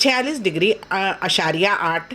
46.8,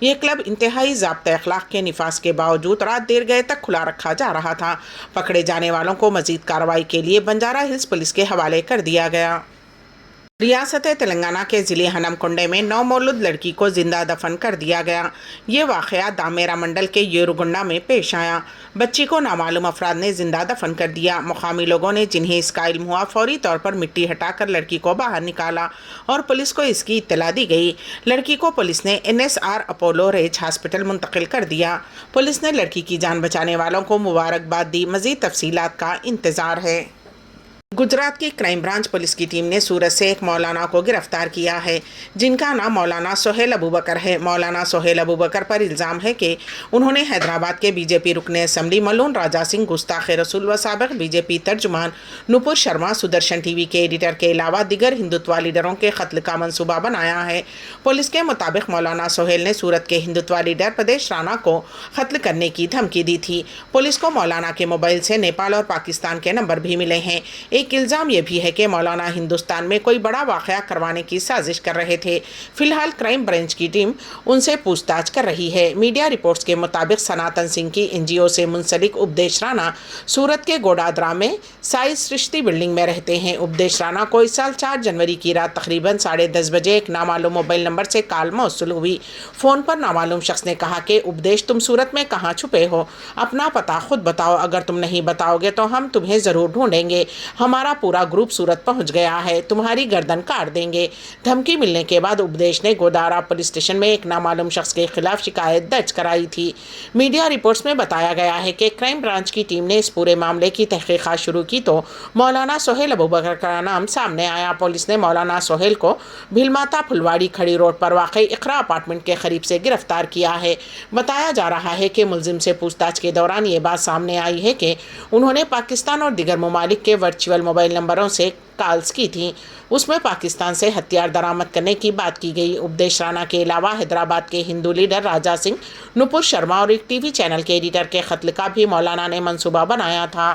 یہ کلب انتہائی ضابطۂ اخلاق کے نفاذ کے باوجود رات دیر گئے تک کھلا رکھا جا رہا تھا۔ پکڑے جانے والوں کو مزید کارروائی کے لیے بنجارہ ہلز پولیس کے حوالے کر دیا گیا۔ ریاست تلنگانہ کے ضلع ہنم کنڈے میں 9 مولود لڑکی کو زندہ دفن کر دیا گیا۔ یہ واقعہ دامیرا منڈل کے یورگنڈا میں پیش آیا۔ بچی کو نامعلوم افراد نے زندہ دفن کر دیا۔ مقامی لوگوں نے جنہیں اس کا علم ہوا فوری طور پر مٹی ہٹا کر لڑکی کو باہر نکالا اور پولیس کو اس کی اطلاع دی گئی۔ لڑکی کو پولیس نے NSR اپولو ریج ہاسپٹل منتقل کر دیا۔ پولیس نے لڑکی کی جان بچانے والوں کو مبارکباد دی۔ مزید تفصیلات کا انتظار ہے۔ گجرات کی کرائم برانچ پولیس کی ٹیم نے سورت سے ایک مولانا کو گرفتار کیا ہے جن کا نام مولانا سہیل ابوبکر ہے۔ مولانا سہیل ابوبکر پر الزام ہے کہ انہوں نے حیدرآباد کے BJP رکن اسمبلی ملون راجا سنگھ، گستاخ رسول و سابق BJP ترجمان نپور شرما، سدرشن TV کے ایڈیٹر کے علاوہ دیگر ہندوتوا لیڈروں کے قتل کا منصوبہ بنایا ہے۔ پولیس کے مطابق مولانا سہیل نے سورت کے ہندوتوا لیڈر پردیش رانا کو قتل کرنے کی دھمکی دی تھی۔ پولیس کو مولانا کے موبائل سے نیپال اور پاکستان کے نمبر بھی ملے ہیں۔ ایک الزام یہ بھی ہے کہ مولانا ہندوستان میں کوئی بڑا واقعہ کروانے کی سازش کر رہے تھے۔ فی الحال کرائم برانچ کی ٹیم ان سے پوچھ تاچھ کر رہی ہے۔ میڈیا رپورٹس کے مطابق سناتن سنگھ کی NGO سے منسلک اپدیش رانا سورت کے گوڈادرا میں سائی سرشتی بلڈنگ میں رہتے ہیں۔ اپدیش رانا کو اس سال 4 جنوری کی رات تقریباً 10:30 بجے ایک نامعلوم موبائل نمبر سے کال موصول ہوئی۔ فون پر نامعلوم شخص نے کہا کہ اپدیش تم سورت میں کہاں چھپے ہو؟ اپنا پتہ خود بتاؤ، اگر تم نہیں بتاؤ گے تو ہم تمہیں ضرور ڈھونڈیں گے۔ ہمارا پورا گروپ سورت پہنچ گیا ہے، تمہاری گردن کاٹ دیں گے۔ دھمکی ملنے کے بعد اپدیش نے گودارا پولیس اسٹیشن میں ایک نامعلوم شخص کے خلاف شکایت درج کرائی تھی۔ میڈیا رپورٹس میں بتایا گیا ہے کہ کرائم برانچ کی ٹیم نے اس پورے معاملے کی تحقیقات شروع کی تو مولانا سہیل ابوبکر کا نام سامنے آیا۔ پولیس نے مولانا سہیل کو بھیلماتا پھلواڑی کھڑی روڈ پر واقع اقرا اپارٹمنٹ کے قریب سے گرفتار کیا ہے۔ بتایا جا رہا ہے کہ ملزم سے پوچھ تاچھ کے دوران یہ بات سامنے آئی ہے کہ انہوں نے پاکستان اور دیگر ممالک کے ورچوئل موبائل نمبروں سے کالز کی تھیں۔ اس میں پاکستان سے ہتھیار درآمد کرنے کی بات کی گئی۔ اپدیش رانا کے علاوہ حیدرآباد کے ہندو لیڈر راجا سنگھ، نپور شرما اور ایک TV چینل کے ایڈیٹر کے قتل کا بھی مولانا نے منصوبہ بنایا تھا۔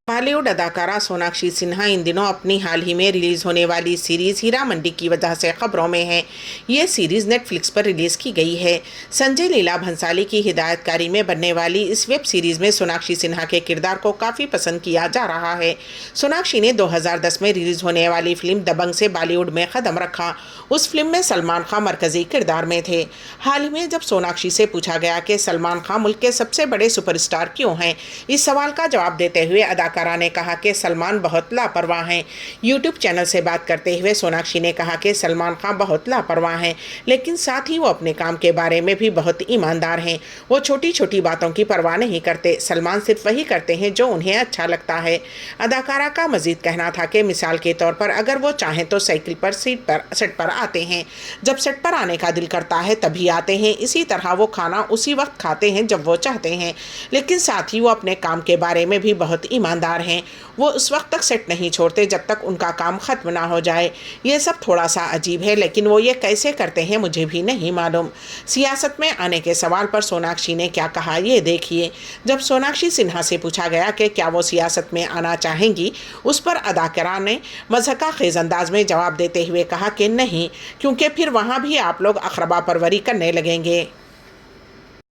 بالی ووڈ اداکارہ سوناکشی سنہا ان دنوں اپنی حال ہی میں ریلیز ہونے والی سیریز ہیرا منڈی کی وجہ سے خبروں میں ہے۔ یہ سیریز نیٹ فلکس پر ریلیز کی گئی ہے۔ سنجے لیلا بھنسالی کی ہدایت کاری میں بننے والی اس ویب سیریز میں سوناکشی سنہا کے کردار کو کافی پسند کیا جا رہا ہے۔ سوناکشی نے 2010 میں ریلیز ہونے والی فلم دبنگ سے بالی ووڈ میں قدم رکھا۔ اس فلم میں سلمان خان مرکزی کردار میں تھے۔ حال ہی میں جب سوناکشی سے پوچھا گیا کہ سلمان خان ملک کے سب سے بڑے سپر اسٹار کیوں ہیں، اس سوال کا جواب دیتے ہوئے اداکارہ نے کہا کہ سلمان بہت لاپرواہ ہیں۔ یوٹیوب چینل سے بات کرتے ہوئے سوناکشی نے کہا کہ سلمان خان بہت لاپرواہ ہیں، لیکن ساتھ ہی وہ اپنے کام کے بارے میں بھی بہت ایماندار ہیں۔ وہ چھوٹی چھوٹی باتوں کی پرواہ نہیں کرتے۔ سلمان صرف وہی کرتے ہیں جو انہیں اچھا لگتا ہے۔ اداکارہ کا مزید کہنا تھا کہ مثال کے طور پر اگر وہ چاہیں تو سائیکل پر سیٹ پر آتے ہیں، جب سیٹ پر آنے کا دل کرتا ہے تبھی آتے ہیں۔ اسی طرح وہ کھانا اسی وقت کھاتے ہیں جب وہ چاہتے ہیں، لیکن ساتھ ہی وہ اپنے کام کے بارے میں بھی بہت ایماندار ہیں۔ وہ اس وقت تک سیٹ نہیں چھوڑتے جب تک ان کا کام ختم نہ ہو جائے۔ یہ سب تھوڑا سا عجیب ہے، لیکن وہ یہ کیسے کرتے ہیں مجھے بھی نہیں معلوم۔ سیاست میں آنے کے سوال پر سوناکشی نے کیا کہا یہ دیکھیے۔ جب سوناکشی سنہا سے پوچھا گیا کہ کیا وہ سیاست میں آنا چاہیں گی، اس پر اداکارہ نے مضحکہ خیز انداز میں جواب دیتے ہوئے کہا کہ نہیں، کیونکہ پھر وہاں بھی آپ لوگ اقربا پروری کرنے لگیں گے۔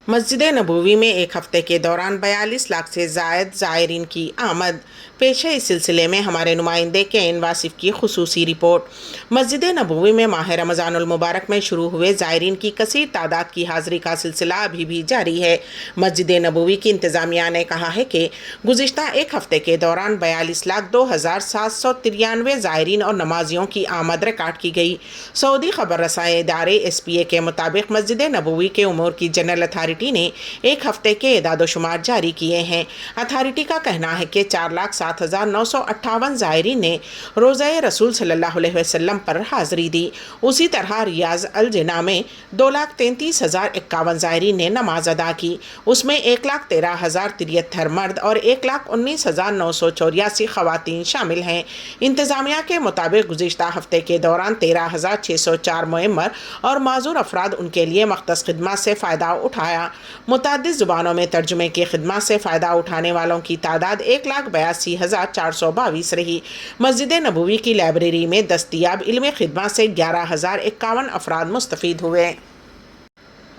مسجد نبوی میں ایک ہفتے کے دوران 42 لاکھ سے زائد زائرین کی آمد۔ پیش ہے اس سلسلے میں ہمارے نمائندے KN واصف کی خصوصی رپورٹ۔ مسجد نبوی میں ماہ رمضان المبارک میں شروع ہوئے زائرین کی کثیر تعداد کی حاضری کا سلسلہ ابھی بھی جاری ہے۔ مسجد نبوی کی انتظامیہ نے کہا ہے کہ گزشتہ ایک ہفتے کے دوران 42,02,793 زائرین اور نمازیوں کی آمد ریکارڈ کی گئی۔ سعودی خبر رساں ادارے SPA کے مطابق مسجد نبوی کے امور کی جنرل اتھارٹی نے ایک ہفتے کے اعداد و شمار جاری کیے ہیں۔ اتھارٹی کا کہنا ہے کہ 4,07,958 زائرین نے روزہ رسول صلی اللہ علیہ وسلم پر حاضری دی۔ اسی طرح ریاض الجنہ میں 2,33,051 زائرین نے نماز ادا کی۔ اس میں 1,13,073 مرد اور 1,19,984 خواتین شامل ہیں۔ انتظامیہ کے مطابق گزشتہ ہفتے کے دوران 13,604 معمر اور معذور افراد ان کے لیے مختص خدمات سے فائدہ اٹھایا۔ متعدد زبانوں میں ترجمے کی خدمات سے فائدہ اٹھانے والوں کی تعداد 1,82,422 رہی۔ مسجد نبوی کی لائبریری میں دستیاب علمی خدمات سے 11,051 افراد مستفید ہوئے۔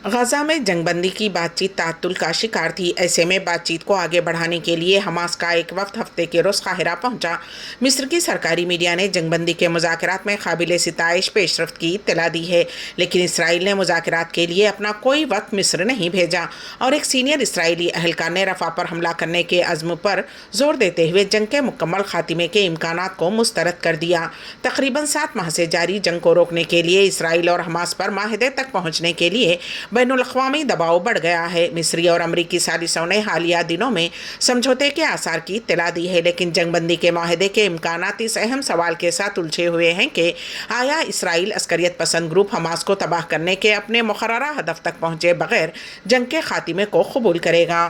غزہ میں جنگ بندی کی بات چیت تعطل کا شکار تھی۔ ایسے میں بات چیت کو آگے بڑھانے کے لیے حماس کا ایک وفد ہفتے کے روز قاہرہ پہنچا۔ مصر کی سرکاری میڈیا نے جنگ بندی کے مذاکرات میں قابل ستائش پیش رفت کی اطلاع دی ہے، لیکن اسرائیل نے مذاکرات کے لیے اپنا کوئی وقت مصر نہیں بھیجا اور ایک سینئر اسرائیلی اہلکار نے رفح پر حملہ کرنے کے عزم پر زور دیتے ہوئے جنگ کے مکمل خاتمے کے امکانات کو مسترد کر دیا۔ تقریباً 7 ماہ سے جاری جنگ کو روکنے کے لیے اسرائیل اور حماس پر معاہدے تک پہنچنے کے لیے بین الاقوامی دباؤ بڑھ گیا ہے۔ مصری اور امریکی ثالثوں نے حالیہ دنوں میں سمجھوتے کے آثار کی اطلاع دی ہے، لیکن جنگ بندی کے معاہدے کے امکانات اس اہم سوال کے ساتھ الجھے ہوئے ہیں کہ آیا اسرائیل عسکریت پسند گروپ حماس کو تباہ کرنے کے اپنے مقررہ ہدف تک پہنچے بغیر جنگ کے خاتمے کو قبول کرے گا۔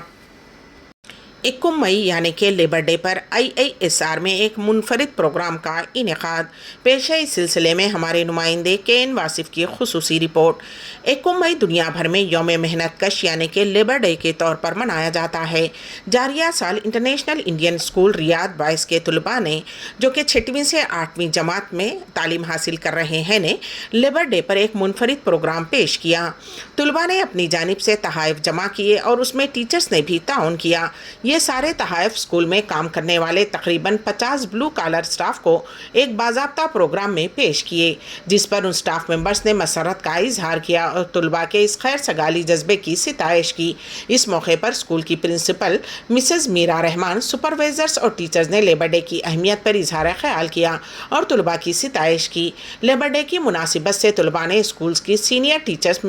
21 مئی یعنی کہ لیبر ڈے پر IISR میں ایک منفرد پروگرام کا انعقاد۔ پیش ہے اس سلسلے میں ہمارے نمائندے کین واصف کی خصوصی رپورٹ۔ 21 مئی دنیا بھر میں یوم محنت کش یعنی کہ لیبر ڈے کے طور پر منایا جاتا ہے۔ جاریہ سال انٹرنیشنل انڈین اسکول ریاض 22 کے طلباء نے، جو کہ 6ویں سے 8ویں جماعت میں تعلیم حاصل کر رہے ہیں، نے لیبر ڈے پر ایک منفرد پروگرام پیش کیا۔ طلباء نے اپنی جانب سے تحائف جمع کیے اور اس میں ٹیچرز نے بھی تعاون کیا۔ یہ سارے تحائف اسکول میں کام کرنے والے تقریباً 50 بلو کالر سٹاف کو ایک باضابطہ پروگرام میں پیش کیے، جس پر ان سٹاف ممبرز نے مسرت کا اظہار کیا اور طلباء کے اس خیر سگالی جذبے کی ستائش کی۔ اس موقع پر اسکول کی پرنسپل مسز میرا رحمان، سپروائزرز اور ٹیچرز نے لیبر ڈے کی اہمیت پر اظہار خیال کیا اور طلباء کی ستائش کی۔ لیبر ڈے کی مناسبت سے طلباء نے اسکول کی سینئر ٹیچر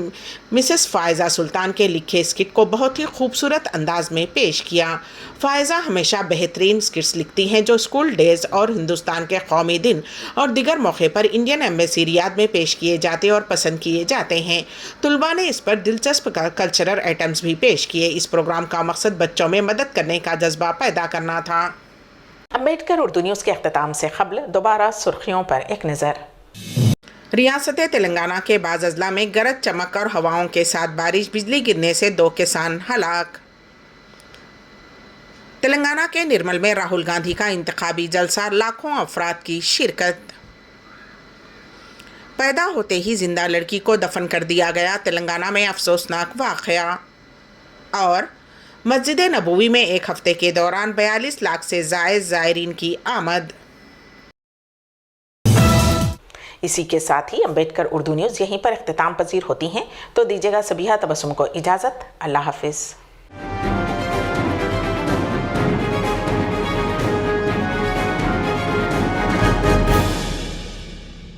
مسز فائزہ سلطان کے لکھے اسکٹ کو بہت ہی خوبصورت انداز میں پیش کیا۔ فائزہ ہمیشہ بہترین اسکٹس لکھتی ہیں جو اسکول ڈیز اور ہندوستان کے قومی دن اور دیگر موقع پر انڈین ایمبیسی ریاض میں پیش کیے جاتے اور پسند کیے جاتے ہیں۔ طلباء نے اس پر دلچسپ کلچرل آئٹمز بھی پیش کیے۔ اس پروگرام کا مقصد بچوں میں مدد کرنے کا جذبہ پیدا کرنا تھا۔ امبیڈکر اردو نیوز کے اختتام سے قبل دوبارہ سرخیوں پر ایک نظر۔ ریاست تلنگانہ کے بعض اضلاع میں گرج چمک اور ہواؤں کے ساتھ بارش، بجلی گرنے سے 2 کسان ہلاک۔ تلنگانہ کے نرمل میں راہل گاندھی کا انتخابی جلسہ، لاکھوں افراد کی شرکت۔ پیدا ہوتے ہی زندہ لڑکی کو دفن کر دیا گیا، تلنگانہ میں افسوسناک واقعہ۔ اور مسجد نبوی میں ایک ہفتے کے دوران 42 لاکھ سے زائد زائرین کی آمد۔ اسی کے ساتھ ہی امبیڈکر اردو نیوز یہیں پر اختتام پذیر ہوتی ہیں، تو دیجیے گا سبیحہ تبسم کو اجازت۔ اللہ حافظ۔